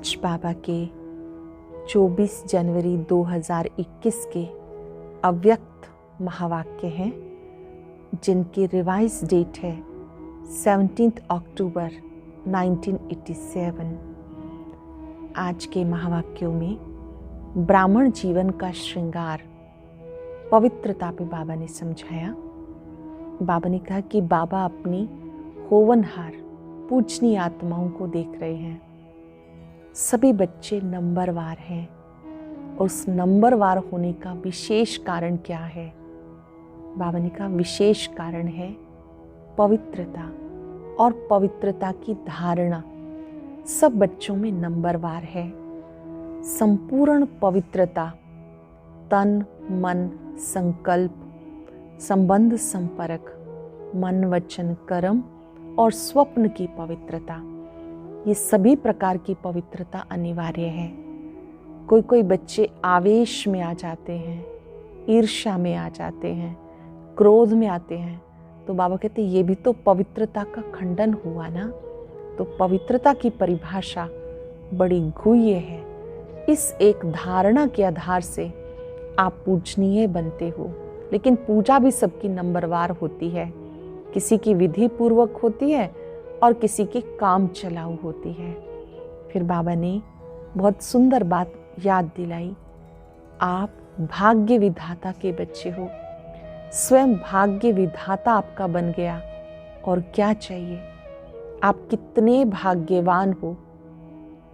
आज बाबा के 24 जनवरी 2021 के अव्यक्त महावाक्य हैं, जिनकी रिवाइज डेट है 17 अक्टूबर 1987। आज के महावाक्यों में ब्राह्मण जीवन का श्रृंगार पवित्रता पे बाबा ने समझाया। बाबा ने कहा कि बाबा अपनी होवनहार पूजनीय आत्माओं को देख रहे हैं। सभी बच्चे नंबरवार हैं और उस नंबरवार होने का विशेष कारण क्या है? बाबा ने कहा विशेष कारण है पवित्रता, और पवित्रता की धारणा सब बच्चों में नंबरवार है। संपूर्ण पवित्रता तन, मन, संकल्प, संबंध, संपर्क, मन, वचन, कर्म और स्वप्न की पवित्रता, ये सभी प्रकार की पवित्रता अनिवार्य है। कोई बच्चे आवेश में आ जाते हैं, ईर्ष्या में आ जाते हैं, क्रोध में आते हैं, तो बाबा कहते ये भी तो पवित्रता का खंडन हुआ ना। तो पवित्रता की परिभाषा बड़ी गुह्य है। इस एक धारणा के आधार से आप पूजनीय बनते हो। लेकिन पूजा भी सबकी नंबरवार होती है, किसी की विधि पूर्वक होती है और किसी की काम चलाऊ होती है। फिर बाबा ने बहुत सुंदर बात याद दिलाई, आप भाग्य विधाता के बच्चे हो। स्वयं भाग्य विधाता आपका बन गया, और क्या चाहिए? आप कितने भाग्यवान हो।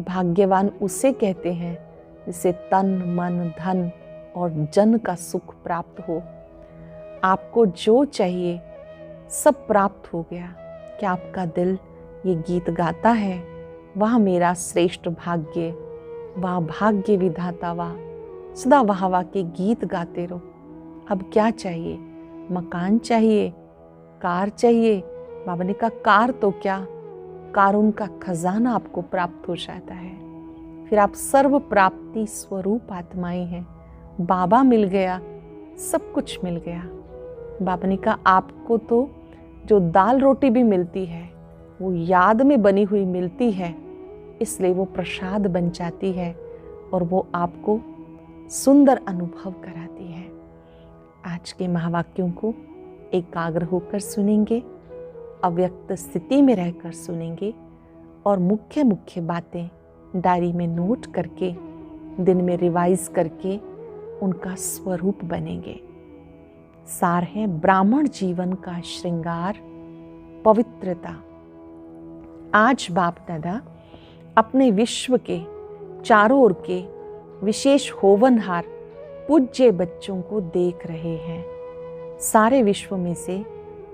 भाग्यवान उसे कहते हैं जिसे तन, मन, धन और जन का सुख प्राप्त हो। आपको जो चाहिए सब प्राप्त हो गया। क्या आपका दिल ये गीत गाता है, वह मेरा श्रेष्ठ भाग्य, वाह भाग्य विधाता, वाह सदा वाह वाह के गीत गाते रहो। अब क्या चाहिए? मकान चाहिए, कार चाहिए। बाबा ने कहा कार तो क्या, कारुण का खजाना आपको प्राप्त हो जाता है। फिर आप सर्व प्राप्ति स्वरूप आत्माएं हैं। बाबा मिल गया, सब कुछ मिल गया। बाबा ने कहा आपको तो जो दाल रोटी भी मिलती है वो याद में बनी हुई मिलती है, इसलिए वो प्रसाद बन जाती है और वो आपको सुंदर अनुभव कराती है। आज के महावाक्यों को एकाग्र होकर सुनेंगे, अव्यक्त स्थिति में रहकर सुनेंगे और मुख्य मुख्य बातें डायरी में नोट करके दिन में रिवाइज करके उनका स्वरूप बनेंगे। सार है ब्राह्मण जीवन का श्रृंगार पवित्रता। आज बाप दादा अपने विश्व के चारों ओर के विशेष होवनहार पूज्य बच्चों को देख रहे हैं। सारे विश्व में से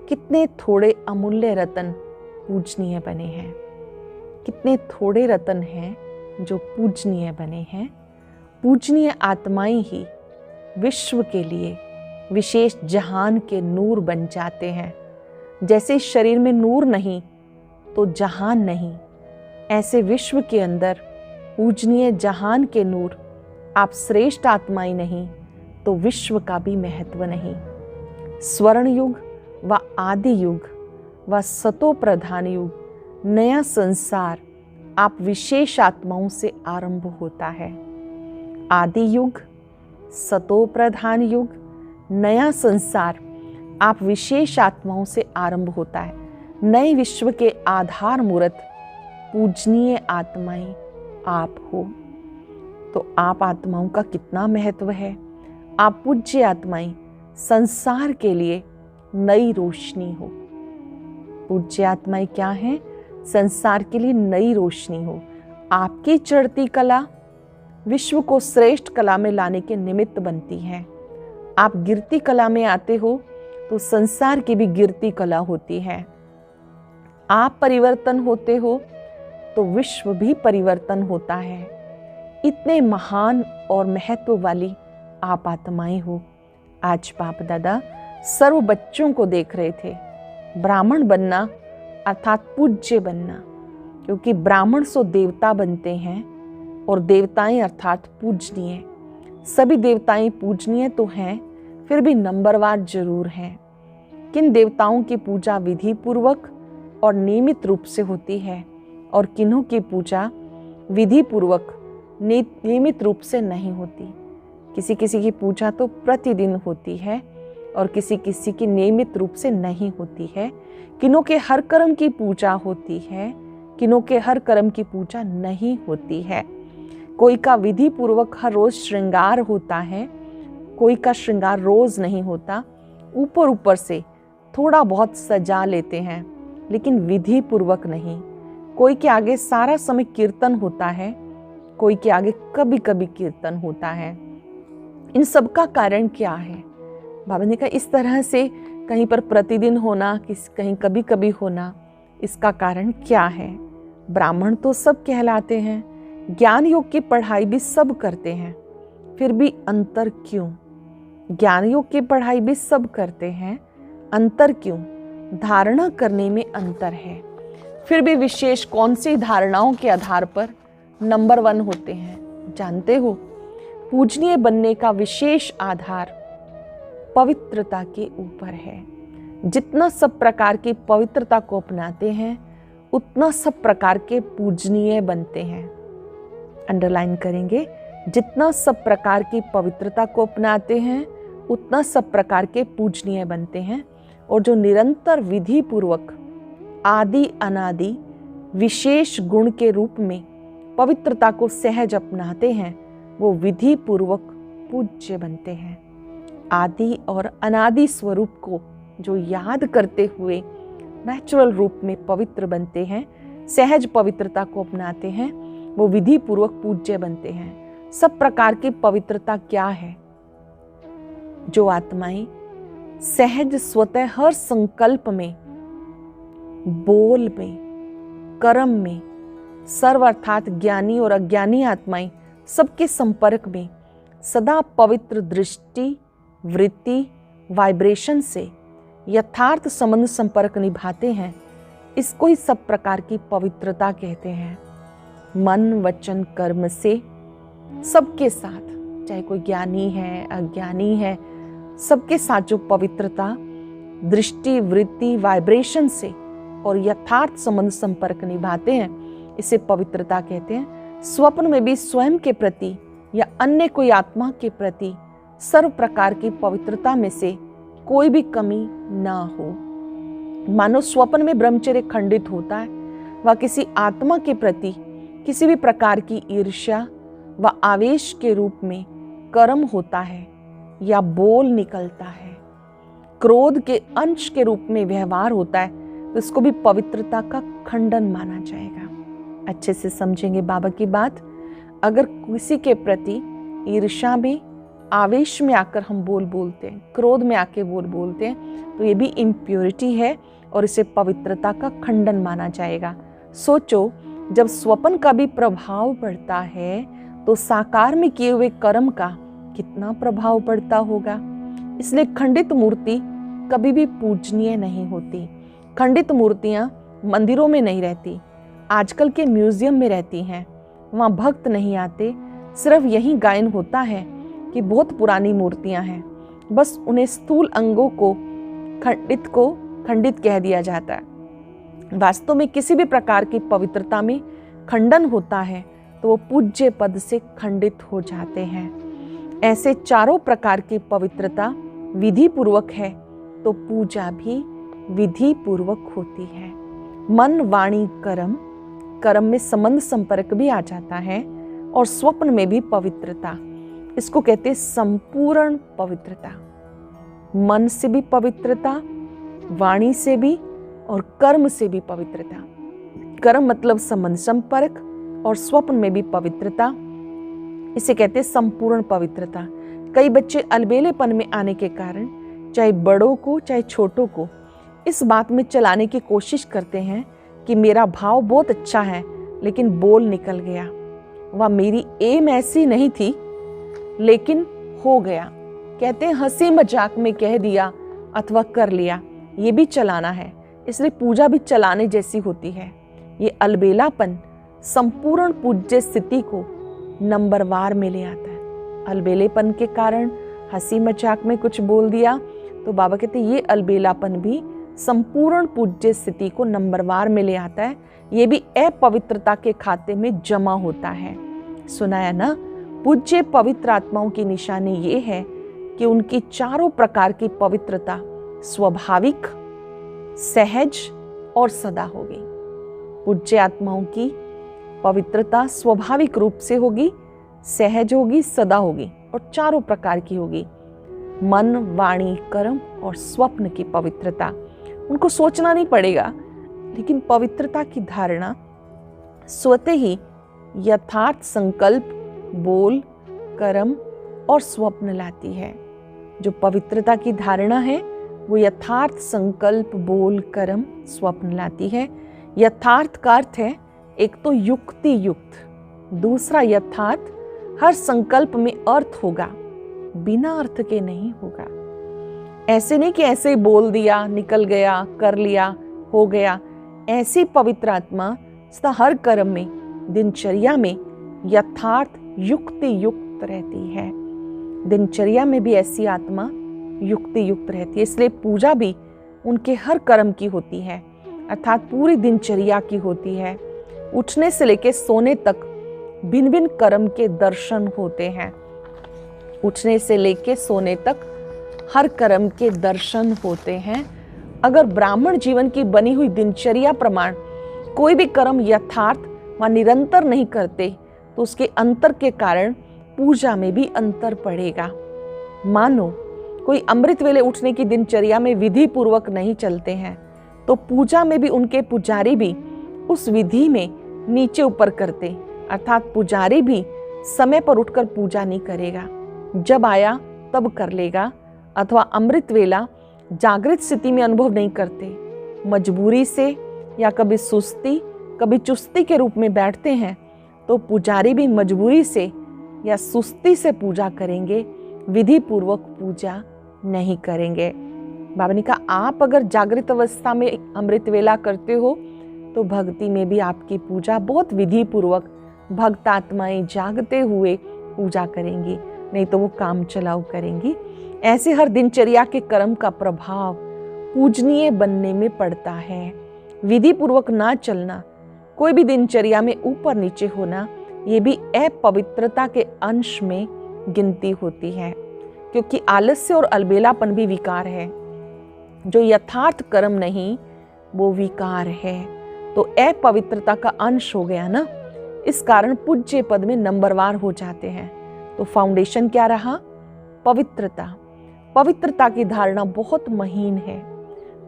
कितने थोड़े अमूल्य रतन पूजनीय बने हैं, कितने थोड़े रतन हैं जो पूजनीय बने हैं। पूजनीय आत्माएं ही विश्व के लिए विशेष जहान के नूर बन जाते हैं। जैसे शरीर में नूर नहीं तो जहान नहीं, ऐसे विश्व के अंदर पूजनीय जहान के नूर आप श्रेष्ठ आत्माएं नहीं तो विश्व का भी महत्व नहीं। स्वर्ण युग व आदि युग व सतो प्रधान युग, नया संसार आप विशेष आत्माओं से आरंभ होता है। आदि युग, सतो प्रधान युग, नया संसार आप विशेष आत्माओं से आरंभ होता है। नए विश्व के आधार मूर्त पूजनीय आत्माएं आप हो। तो आप आत्माओं का कितना महत्व है। आप पूज्य आत्माएं संसार के लिए नई रोशनी हो। पूज्य आत्माएं क्या हैं? संसार के लिए नई रोशनी हो। आपकी चढ़ती कला विश्व को श्रेष्ठ कला में लाने के निमित्त बनती है। आप गिरती कला में आते हो तो संसार की भी गिरती कला होती है। आप परिवर्तन होते हो तो विश्व भी परिवर्तन होता है। इतने महान और महत्व वाली आप आत्माएं हो। आज बाप दादा सर्व बच्चों को देख रहे थे। ब्राह्मण बनना अर्थात पूज्य बनना, क्योंकि ब्राह्मण सो देवता बनते हैं और देवताएं अर्थात पूजनीय। सभी देवताएं पूजनीय तो हैं, फिर भी नंबरवार जरूर हैं। किन देवताओं की पूजा विधि पूर्वक और नियमित रूप से होती है और किन्हों की पूजा विधि पूर्वक नियमित रूप से नहीं होती। किसी किसी की पूजा तो प्रतिदिन होती है और किसी किसी की नियमित रूप से नहीं होती है। किन्हों के हर कर्म की पूजा होती है, किन्हों के हर कर्म की पूजा नहीं होती है। कोई का विधि पूर्वक हर रोज श्रृंगार होता है, कोई का श्रृंगार रोज नहीं होता। ऊपर ऊपर से थोड़ा बहुत सजा लेते हैं लेकिन विधि पूर्वक नहीं। कोई के आगे सारा समय कीर्तन होता है, कोई के आगे कभी कभी कीर्तन होता है। इन सब का कारण क्या है? बाबा ने कहा इस तरह से कहीं पर प्रतिदिन होना, कहीं कभी कभी होना, इसका कारण क्या है? ब्राह्मण तो सब कहलाते हैं, ज्ञान योग की पढ़ाई भी सब करते हैं, फिर भी अंतर क्यों? ज्ञान योग की पढ़ाई भी सब करते हैं, अंतर क्यों? धारणा करने में अंतर है। फिर भी विशेष कौन सी धारणाओं के आधार पर नंबर 1 होते हैं जानते हो? पूजनीय बनने का विशेष आधार पवित्रता के ऊपर है। जितना सब प्रकार की पवित्रता को अपनाते हैं उतना सब प्रकार के पूजनीय बनते हैं। अंडरलाइन करेंगे, जितना सब प्रकार की पवित्रता को अपनाते हैं उतना सब प्रकार के पूजनीय बनते हैं। और जो निरंतर विधि पूर्वक आदि अनादि विशेष गुण के रूप में पवित्रता को सहज अपनाते हैं वो विधि पूर्वक पूज्य बनते हैं। आदि और अनादि स्वरूप को जो याद करते हुए नेचुरल रूप में पवित्र बनते हैं, सहज पवित्रता को अपनाते हैं, वो विधि पूर्वक पूज्य बनते हैं। सब प्रकार की पवित्रता क्या है? जो आत्माएं सहज स्वतः हर संकल्प में, बोल में, कर्म में, सर्व अर्थात ज्ञानी और अज्ञानी आत्माएं सबके संपर्क में सदा पवित्र दृष्टि, वृत्ति, वाइब्रेशन से यथार्थ संबंध संपर्क निभाते हैं, इसको ही सब प्रकार की पवित्रता कहते हैं। मन, वचन, कर्म से सबके साथ, चाहे कोई ज्ञानी है, अज्ञानी है, सबके साथ जो पवित्रता दृष्टि, वृत्ति, वाइब्रेशन से और यथार्थ संबंध संपर्क निभाते हैं, इसे पवित्रता कहते हैं। स्वप्न में भी स्वयं के प्रति या अन्य कोई आत्मा के प्रति सर्व प्रकार की पवित्रता में से कोई भी कमी ना हो। मानो स्वप्न में ब्रह्मचर्य खंडित होता है, वह किसी आत्मा के प्रति किसी भी प्रकार की ईर्ष्या व आवेश के रूप में कर्म होता है या बोल निकलता है, क्रोध के अंश के रूप में व्यवहार होता है, तो इसको भी पवित्रता का खंडन माना जाएगा। अच्छे से समझेंगे बाबा की बात। अगर किसी के प्रति ईर्ष्या में, आवेश में आकर हम बोलते हैं, क्रोध में आके बोलते हैं, तो ये भी इम्प्योरिटी है और इसे पवित्रता का खंडन माना जाएगा। सोचो, जब स्वप्न का भी प्रभाव पड़ता है तो साकार में किए हुए कर्म का कितना प्रभाव पड़ता होगा। इसलिए खंडित मूर्ति कभी भी पूजनीय नहीं होती। खंडित मूर्तियां मंदिरों में नहीं रहती, आजकल के म्यूजियम में रहती हैं। वहाँ भक्त नहीं आते, सिर्फ यही गायन होता है कि बहुत पुरानी मूर्तियां हैं, बस उन्हें स्थूल अंगों को खंडित कह दिया जाता है। वास्तव में किसी भी प्रकार की पवित्रता में खंडन होता है तो वो पूज्य पद से खंडित हो जाते हैं। ऐसे चारों प्रकार की पवित्रता विधि पूर्वक है तो पूजा भी विधि पूर्वक होती है। मन, वाणी, कर्म में संबंध संपर्क भी आ जाता है और स्वप्न में भी पवित्रता, इसको कहते हैं संपूर्ण पवित्रता। मन से भी पवित्रता, वाणी से भी और कर्म से भी पवित्रता। कर्म मतलब संबंध संपर्क और स्वप्न में भी पवित्रता, इसे कहते हैं संपूर्ण पवित्रता। कई बच्चे अलबेलेपन में आने के कारण चाहे बड़ों को चाहे छोटों को इस बात में चलाने की कोशिश करते हैं कि मेरा भाव बहुत अच्छा है लेकिन बोल निकल गया, वह मेरी एम ऐसी नहीं थी लेकिन हो गया। कहते हैं हंसी मजाक में कह दिया अथवा कर लिया, ये भी चलाना है। इसलिए पूजा भी चलाने जैसी होती है। ये अलबेलापन संपूर्ण पूज्य स्थिति को नंबरवार में ले आता है। अलबेलेपन के कारण हंसी मजाक में कुछ बोल दिया तो बाबा कहते ये अलबेलापन भी संपूर्ण पूज्य स्थिति को नंबरवार में ले आता है। ये भी अपवित्रता के खाते में जमा होता है। सुनाया ना, पूज्य पवित्र आत्माओं की निशानी ये है कि उनकी चारों प्रकार की पवित्रता स्वाभाविक, सहज और सदा होगी। पूज्य आत्माओं की पवित्रता स्वाभाविक रूप से होगी, सहज होगी, सदा होगी और चारों प्रकार की होगी। मन, वाणी, कर्म और स्वप्न की पवित्रता, उनको सोचना नहीं पड़ेगा, लेकिन पवित्रता की धारणा स्वतः ही यथार्थ संकल्प, बोल, कर्म और स्वप्न लाती है। जो पवित्रता की धारणा है वो यथार्थ संकल्प, बोल, कर्म, स्वप्न लाती है। यथार्थ का अर्थ है एक तो युक्ति युक्त, दूसरा यथार्थ हर संकल्प में अर्थ होगा, बिना अर्थ के नहीं होगा। ऐसे नहीं कि ऐसे ही बोल दिया, निकल गया, कर लिया, हो गया। ऐसी पवित्र आत्मा सदा हर कर्म में, दिनचर्या में यथार्थ युक्ति युक्त रहती है। दिनचर्या में भी ऐसी आत्मा युक्ति युक्त रहती है, इसलिए पूजा भी उनके हर कर्म की होती है, अर्थात पूरी दिनचर्या की होती है। उठने से लेकर सोने तक भिन्न भिन्न कर्म के दर्शन होते हैं। उठने से लेकर सोने तक हर कर्म के दर्शन होते हैं। अगर ब्राह्मण जीवन की बनी हुई दिनचर्या प्रमाण कोई भी कर्म यथार्थ व निरंतर नहीं करते तो उसके अंतर के कारण पूजा में भी अंतर पड़ेगा। मानो कोई अमृत वेले उठने की दिनचर्या में विधि पूर्वक नहीं चलते हैं तो पूजा में भी उनके पुजारी भी उस विधि में नीचे ऊपर करते, अर्थात पुजारी भी समय पर उठकर पूजा नहीं करेगा, जब आया तब कर लेगा, अथवा अमृत वेला जागृत स्थिति में अनुभव नहीं करते, मजबूरी से या कभी सुस्ती कभी चुस्ती के रूप में बैठते हैं तो पुजारी भी मजबूरी से या सुस्ती से पूजा करेंगे, विधि पूर्वक पूजा नहीं करेंगे। बाबा ने कहा आप अगर जागृत अवस्था में अमृत वेला करते हो तो भक्ति में भी आपकी पूजा बहुत विधि पूर्वक भक्त आत्माएं जागते हुए पूजा करेंगी, नहीं तो वो काम चलाओ करेंगी। ऐसे हर दिनचर्या के कर्म का प्रभाव पूजनीय बनने में पड़ता है। विधि पूर्वक ना चलना, कोई भी दिनचर्या में ऊपर नीचे होना, ये भी अपवित्रता के अंश में गिनती होती है, क्योंकि आलस्य और अलबेलापन भी विकार है। जो यथार्थ कर्म नहीं वो विकार है, तो अपवित्रता का अंश हो गया ना। इस कारण पूज्य पद में नंबरवार हो जाते हैं। तो फाउंडेशन क्या रहा? पवित्रता। पवित्रता की धारणा बहुत महीन है।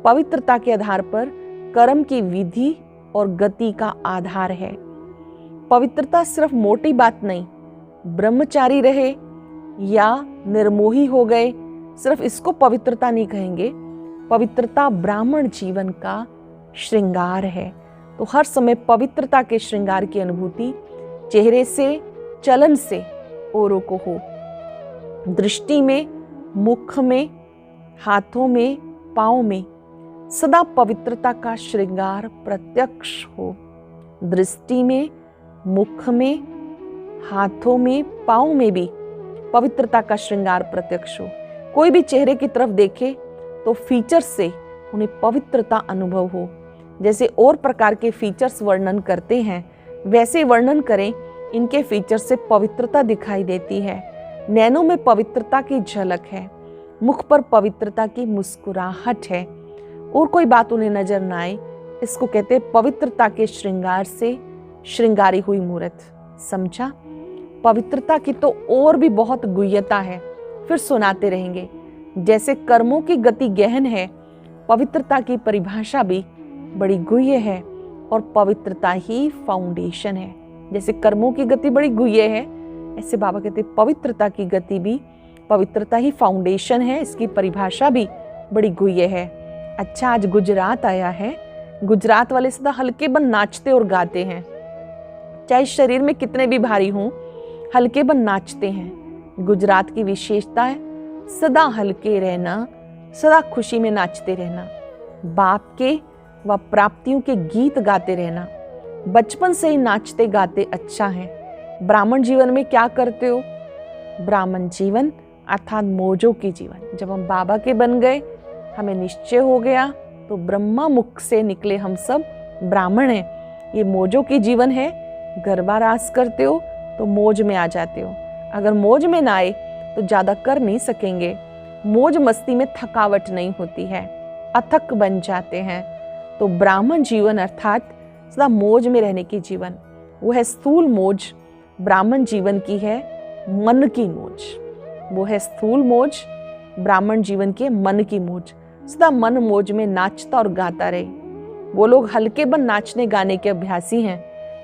पवित्रता के आधार पर कर्म की विधि और गति का आधार है। पवित्रता सिर्फ मोटी बात नहीं, ब्रह्मचारी रहे या निर्मोही हो गए, सिर्फ इसको पवित्रता नहीं कहेंगे। पवित्रता ब्राह्मण जीवन का श्रृंगार है। तो हर समय पवित्रता के श्रृंगार की अनुभूति चेहरे से, चलन से औरों को हो, दृष्टि में, मुख में, हाथों में, पाँव में सदा पवित्रता का श्रृंगार प्रत्यक्ष हो। दृष्टि में, मुख में, हाथों में, पाँव में भी पवित्रता का श्रृंगार प्रत्यक्ष हो। कोई भी चेहरे की तरफ देखे तो फीचर्स से उन्हें पवित्रता अनुभव हो। जैसे और प्रकार के फीचर्स वर्णन करते हैं वैसे वर्णन करें, इनके फीचर्स से पवित्रता दिखाई देती है। नैनों में पवित्रता की झलक है, मुख पर पवित्रता की मुस्कुराहट है, और कोई बात उन्हें नजर न आए, इसको कहते हैं पवित्रता के श्रृंगार से श्रृंगारी हुई मूर्त। समझा? पवित्रता की तो और भी बहुत गुह्यता है, फिर सुनाते रहेंगे। जैसे कर्मों की गति गहन है, पवित्रता की परिभाषा भी बड़ी गुह्य है, और पवित्रता ही फाउंडेशन है। जैसे कर्मों की गति बड़ी गुह्य है, ऐसे बाबा कहते पवित्रता की गति भी, पवित्रता ही फाउंडेशन है, इसकी परिभाषा भी बड़ी गुह्य है। अच्छा, आज गुजरात आया है। गुजरात वाले सदा हल्के बन नाचते और गाते हैं, चाहे शरीर में कितने भी भारी हों, हल्के बन नाचते हैं। गुजरात की विशेषता है सदा हल्के रहना, सदा खुशी में नाचते रहना, बाप के व प्राप्तियों के गीत गाते रहना। बचपन से ही नाचते गाते अच्छा है। ब्राह्मण जीवन में क्या करते हो? ब्राह्मण जीवन अर्थात मौजों की जीवन। जब हम बाबा के बन गए, हमें निश्चय हो गया, तो ब्रह्मा मुख से निकले हम सब ब्राह्मण हैं। ये मौजों की जीवन है। गर्भारास करते हो तो मौज में आ जाते हो, अगर मौज में ना आए तो ज़्यादा कर नहीं सकेंगे। मौज मस्ती में थकावट नहीं होती है, अथक बन जाते हैं। तो ब्राह्मण जीवन अर्थात सदा मौज में रहने की जीवन, वो है स्थूल मौज। ब्राह्मण जीवन की है मन की मौज, वो है स्थूल मौज। ब्राह्मण जीवन की मन की मौज, सदा मन मौज में नाचता और गाता रहे। वो लोग हल्के बन नाचने गाने के अभ्यासी हैं,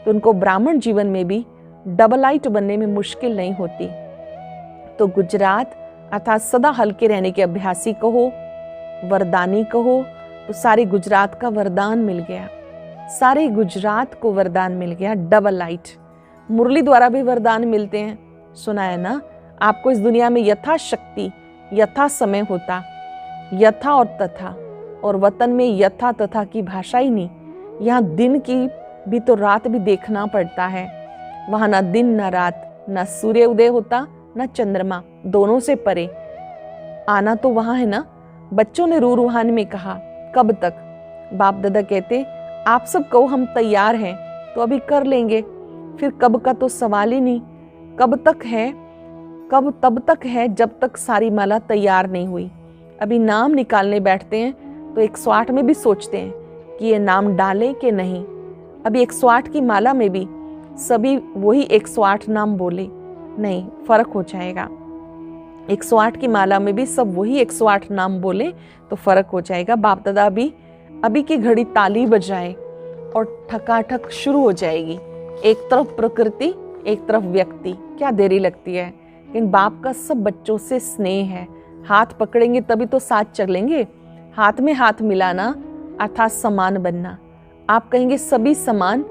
तो उनको ब्राह्मण जीवन में भी डबल लाइट बनने में मुश्किल नहीं होती। तो गुजरात अर्थात सदा हल्के रहने के अभ्यासी कहो, वरदानी कहो, तो सारे गुजरात का वरदान मिल गया। सारे गुजरात को वरदान मिल गया डबल लाइट। मुरली द्वारा भी वरदान मिलते हैं, सुना है ना आपको। इस दुनिया में यथा शक्ति यथा समय होता, यथा और तथा, और वतन में यथा तथा की भाषा ही नहीं। यहाँ दिन की भी तो रात भी देखना पड़ता है। वहाँ ना दिन ना रात, ना सूर्य उदय होता ना चंद्रमा, दोनों से परे आना तो वहाँ है ना। बच्चों ने रू रूहान में कहा कब तक, बाप दादा कहते आप सब कहो हम तैयार हैं तो अभी कर लेंगे, फिर कब का तो सवाल ही नहीं। कब तक है, कब तब तक है जब तक सारी माला तैयार नहीं हुई। अभी नाम निकालने बैठते हैं तो 108 में भी सोचते हैं कि ये नाम डालें कि नहीं। अभी 108 की माला में भी सभी वही 108 नाम बोले नहीं, फर्क हो जाएगा। 108 की माला में भी सब वही 108 नाम बोले तो फर्क हो जाएगा। बाप दादा अभी की घड़ी ताली बजाए और ठकाठक शुरू हो जाएगी। एक तरफ प्रकृति, एक तरफ व्यक्ति, क्या देरी लगती है। लेकिन बाप का सब बच्चों से स्नेह है। हाथ पकड़ेंगे तभी तो साथ चलेंगे। हाथ में हाथ मिलाना अर्थात समान बनना। आप कहेंगे सभी समान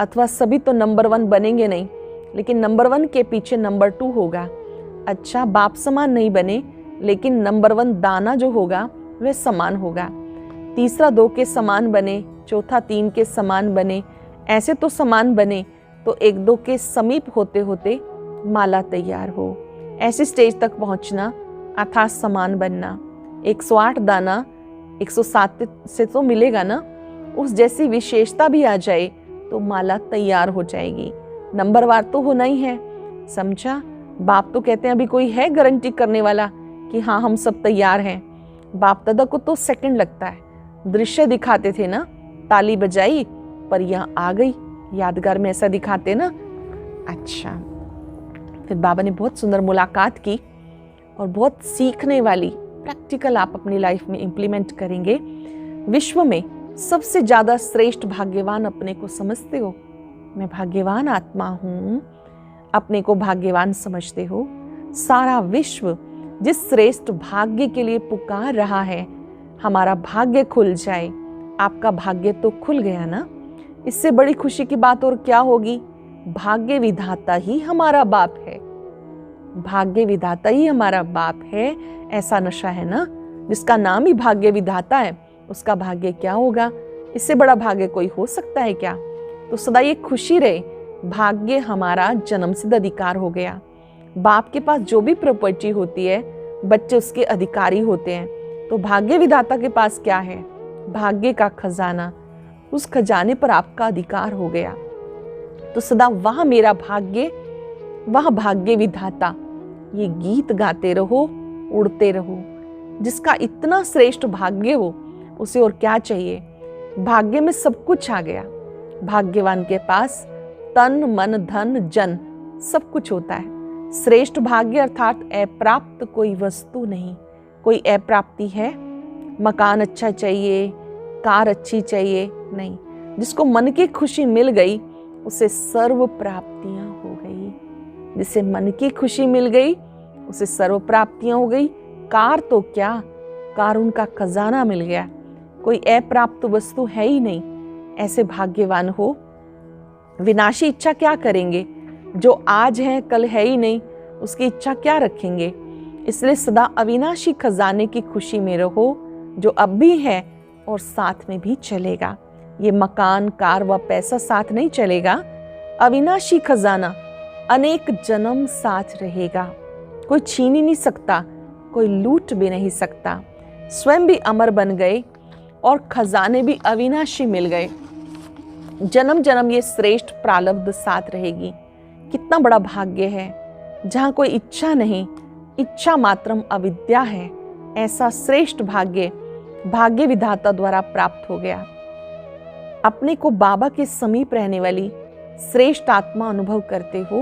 अथवा सभी तो नंबर 1 बनेंगे नहीं, लेकिन नंबर 1 के पीछे नंबर 2 होगा। अच्छा, बाप समान नहीं बने, लेकिन नंबर 1 दाना जो होगा वह समान होगा। तीसरा 2 के समान बने, चौथा 3 के समान बने, ऐसे तो समान बने तो 1-2 के समीप होते होते माला तैयार हो। ऐसी स्टेज तक पहुंचना अर्थात समान बनना। 108 दाना 107 से तो मिलेगा ना, उस जैसी विशेषता भी आ जाए तो माला तैयार हो जाएगी। नंबरवार तो होना ही है, समझा। बाप तो कहते हैं अभी कोई है गारंटी करने वाला कि हाँ हम सब तैयार हैं। बाप दादा को तो सेकंड लगता है। दृश्य दिखाते थे ना, ताली बजाई पर यहाँ आ गई, यादगार में ऐसा दिखाते ना। अच्छा, फिर बाबा ने बहुत सुंदर मुलाकात की और बहुत सीखने वाली प्रैक्टिकल आप अपनी लाइफ में इम्प्लीमेंट करेंगे। विश्व में सबसे ज्यादा श्रेष्ठ भाग्यवान अपने को समझते हो? मैं भाग्यवान आत्मा हूँ, अपने को भाग्यवान समझते हो? सारा विश्व जिस श्रेष्ठ भाग्य के लिए पुकार रहा है, हमारा भाग्य खुल जाए। आपका भाग्य तो खुल गया ना, इससे बड़ी खुशी की बात और क्या होगी। भाग्य विधाता ही हमारा बाप है, भाग्य विधाता ही हमारा बाप है। ऐसा नशा है ना, जिसका नाम ही भाग्य विधाता है, उसका भाग्य क्या होगा। इससे बड़ा भाग्य कोई हो सकता है क्या। तो सदा ये खुशी रहे, भाग्य हमारा जन्मसिद्ध अधिकार हो गया। बाप के पास जो भी प्रॉपर्टी होती है, बच्चे उसके अधिकारी होते हैं। तो भाग्य विधाता के पास क्या है? भाग्य का खजाना। उस खजाने पर आपका अधिकार हो गया। तो सदा वह मेरा भाग्य, वह भाग्य विधाता, ये गीत गाते रहो, उड़ते रहो। जिसका इतना श्रेष्ठ भाग्य हो, उसे और क्या चाहिए। भाग्य में सब कुछ आ गया। भाग्यवान के पास तन मन धन जन सब कुछ होता है। श्रेष्ठ भाग्य अर्थात अप्राप्त कोई वस्तु नहीं। कोई अप्राप्ति है, मकान अच्छा चाहिए, कार अच्छी चाहिए, नहीं। जिसको मन की खुशी मिल गई उसे सर्व प्राप्तियां हो गई। जिसे मन की खुशी मिल गई उसे सर्व प्राप्तियां हो गई। कार तो क्या, कार उनका खजाना मिल गया। कोई अप्राप्त वस्तु है ही नहीं। ऐसे भाग्यवान हो। विनाशी इच्छा क्या करेंगे? जो आज है कल है ही नहीं, उसकी इच्छा क्या रखेंगे। इसलिए सदा अविनाशी खजाने की खुशी में रहो, जो अब भी है और साथ में भी चलेगा। ये मकान, कार व पैसा साथ नहीं चलेगा। अविनाशी खजाना अनेक जन्म साथ रहेगा। कोई छीन ही नहीं सकता, कोई लूट भी नहीं सकता। स्वयं भी अमर बन गए और खजाने भी अविनाशी मिल गए। जन्म जन्म ये श्रेष्ठ प्रारब्ध साथ रहेगी। कितना बड़ा भाग्य है, जहाँ कोई इच्छा नहीं, इच्छा मात्रम अविद्या है। ऐसा श्रेष्ठ भाग्य भाग्य विधाता द्वारा प्राप्त हो गया। अपने को बाबा के समीप रहने वाली श्रेष्ठ आत्मा अनुभव करते हो।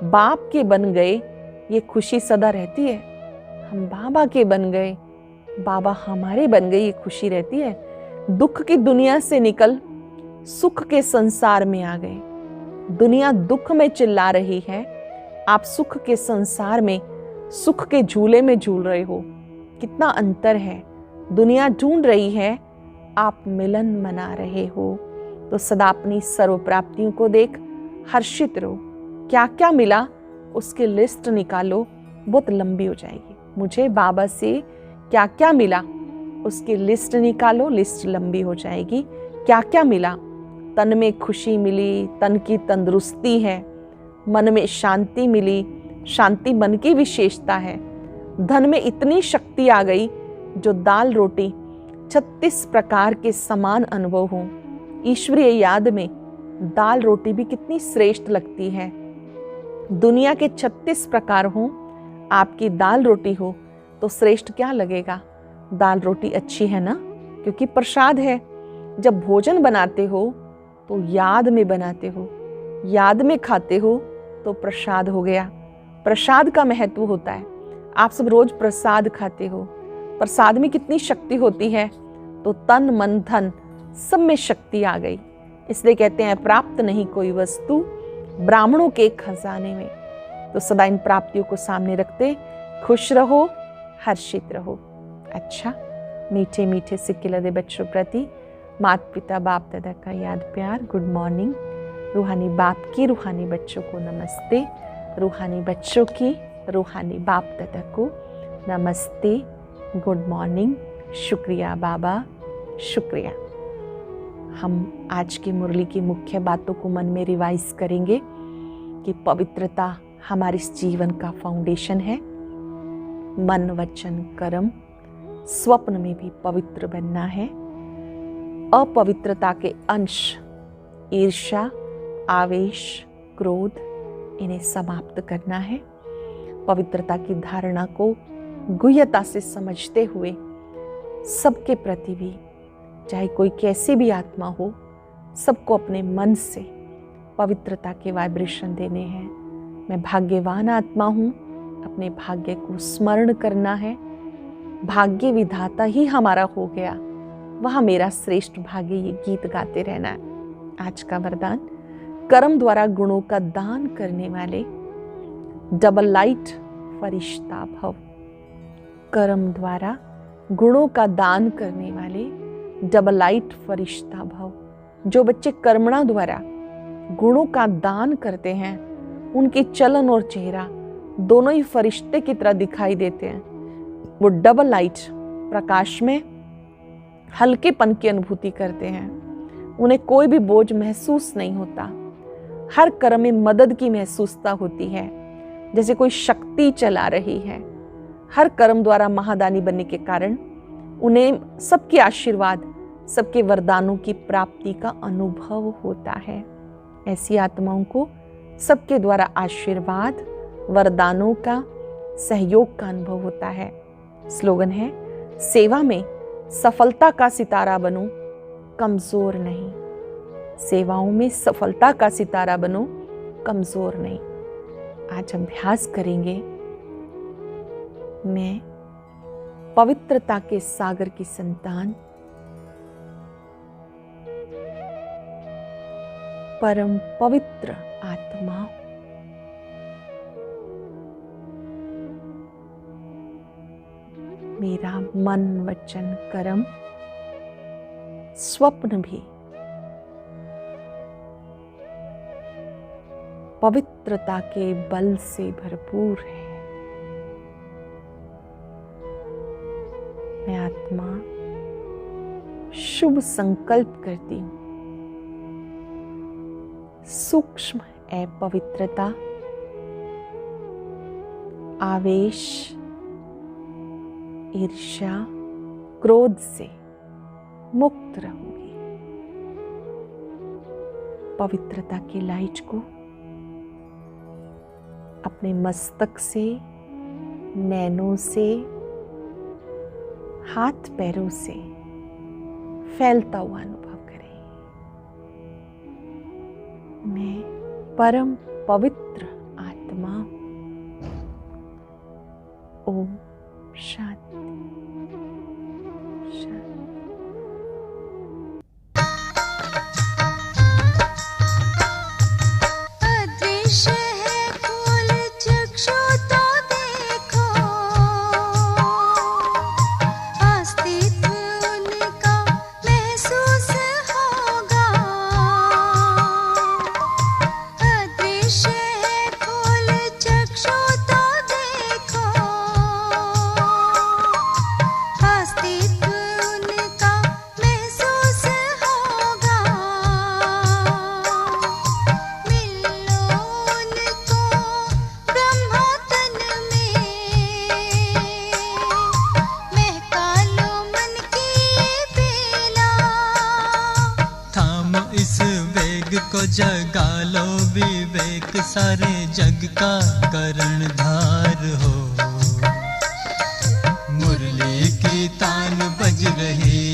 बाप के बन गए, ये खुशी सदा रहती है। हम बाबा के बन गए, बाबा हमारे बन गए, ये खुशी रहती है। दुख की दुनिया से निकल सुख के संसार में आ गए। दुनिया दुख में चिल्ला रही है, आप सुख के संसार में सुख के झूले में झूल रहे हो। कितना अंतर है। दुनिया ढूंढ रही है, आप मिलन मना रहे हो। तो सदा अपनी सर्व प्राप्तियों को देख हर्षित रहो। क्या क्या मिला उसकी लिस्ट निकालो, बहुत लंबी हो जाएगी। मुझे बाबा से क्या क्या मिला उसकी लिस्ट निकालो, लिस्ट लंबी हो जाएगी। क्या क्या मिला? तन में खुशी मिली, तन की तंदुरुस्ती है। मन में शांति मिली, शांति मन की विशेषता है। धन में इतनी शक्ति आ गई जो दाल रोटी 36 प्रकार के समान अनुभव हो। ईश्वरीय याद में दाल रोटी भी कितनी श्रेष्ठ लगती है। दुनिया के 36 प्रकार हो, आपकी दाल रोटी हो तो श्रेष्ठ क्या लगेगा? दाल रोटी अच्छी है ना, क्योंकि प्रसाद है। जब भोजन बनाते हो तो याद में बनाते हो, याद में खाते हो तो प्रसाद हो गया। प्रसाद का महत्व होता है। आप सब रोज प्रसाद खाते हो, प्रसाद में कितनी शक्ति होती है। तो तन मन धन सब में शक्ति आ गई। इसलिए कहते हैं प्राप्त नहीं कोई वस्तु ब्राह्मणों के खजाने में। तो सदा इन प्राप्तियों को सामने रखते खुश रहो, हर्षित रहो। अच्छा, मीठे मीठे सिक्के लदे बच्चों प्रति माता पिता बाप दादा का याद प्यार, गुड मॉर्निंग। रूहानी बाप की रूहानी बच्चों को नमस्ते, रूहानी बच्चों की रूहानी बाप दादा को नमस्ते, गुड मॉर्निंग। शुक्रिया बाबा, शुक्रिया। हम आज की मुरली की मुख्य बातों को मन में रिवाइज करेंगे कि पवित्रता हमारे इस जीवन का फाउंडेशन है। मन वचन कर्म, स्वप्न में भी पवित्र बनना है। अपवित्रता के अंश ईर्ष्या, आवेश, क्रोध, इन्हें समाप्त करना है। पवित्रता की धारणा को गुह्यता से समझते हुए सबके प्रति भी, चाहे कोई कैसी भी आत्मा हो, सबको अपने मन से पवित्रता के वाइब्रेशन देने हैं। मैं भाग्यवान आत्मा हूँ, अपने भाग्य को स्मरण करना है। भाग्य विधाता ही हमारा हो गया, वह मेरा श्रेष्ठ भाग्य, ये गीत गाते रहना है। आज का वरदान, कर्म द्वारा गुणों का दान करने वाले डबल लाइट फरिश्ता भव। कर्म द्वारा गुणों का दान करने वाले डबल लाइट फरिश्ता भव। जो बच्चे कर्मणा द्वारा गुणों का दान करते हैं, उनके चलन और चेहरा दोनों ही फरिश्ते की तरह दिखाई देते हैं। वो डबल लाइट प्रकाश में हल्केपन की अनुभूति करते हैं। उन्हें कोई भी बोझ महसूस नहीं होता। हर कर्म में मदद की महसूसता होती है, जैसे कोई शक्ति चला रही है। हर कर्म द्वारा महादानी बनने के कारण उन्हें सबके आशीर्वाद, सबके वरदानों की प्राप्ति का अनुभव होता है। ऐसी आत्माओं को सबके द्वारा आशीर्वाद, वरदानों का, सहयोग का अनुभव होता है। स्लोगन है, सेवा में सफलता का सितारा बनो, कमजोर नहीं। सेवाओं में सफलता का सितारा बनो, कमजोर नहीं। आज अभ्यास करेंगे, मैं पवित्रता के सागर की संतान, परम पवित्र आत्मा, मेरा मन वचन कर्म स्वप्न भी पवित्रता के बल से भरपूर है। मैं आत्मा शुभ संकल्प करती हूँ। सूक्ष्म अपवित्रता, आवेश, ईर्ष्या, क्रोध से मुक्त रहूंगी। पवित्रता की लाइट को अपने मस्तक से, नैनों से, हाथ पैरों से फैलता हुआ अनुभव करें। मैं परम पवित्र आत्मा हूं। ओम शांति शांति। जगा लो विवेक, सारे जग का कर्णधार हो। मुरली की तान बज रही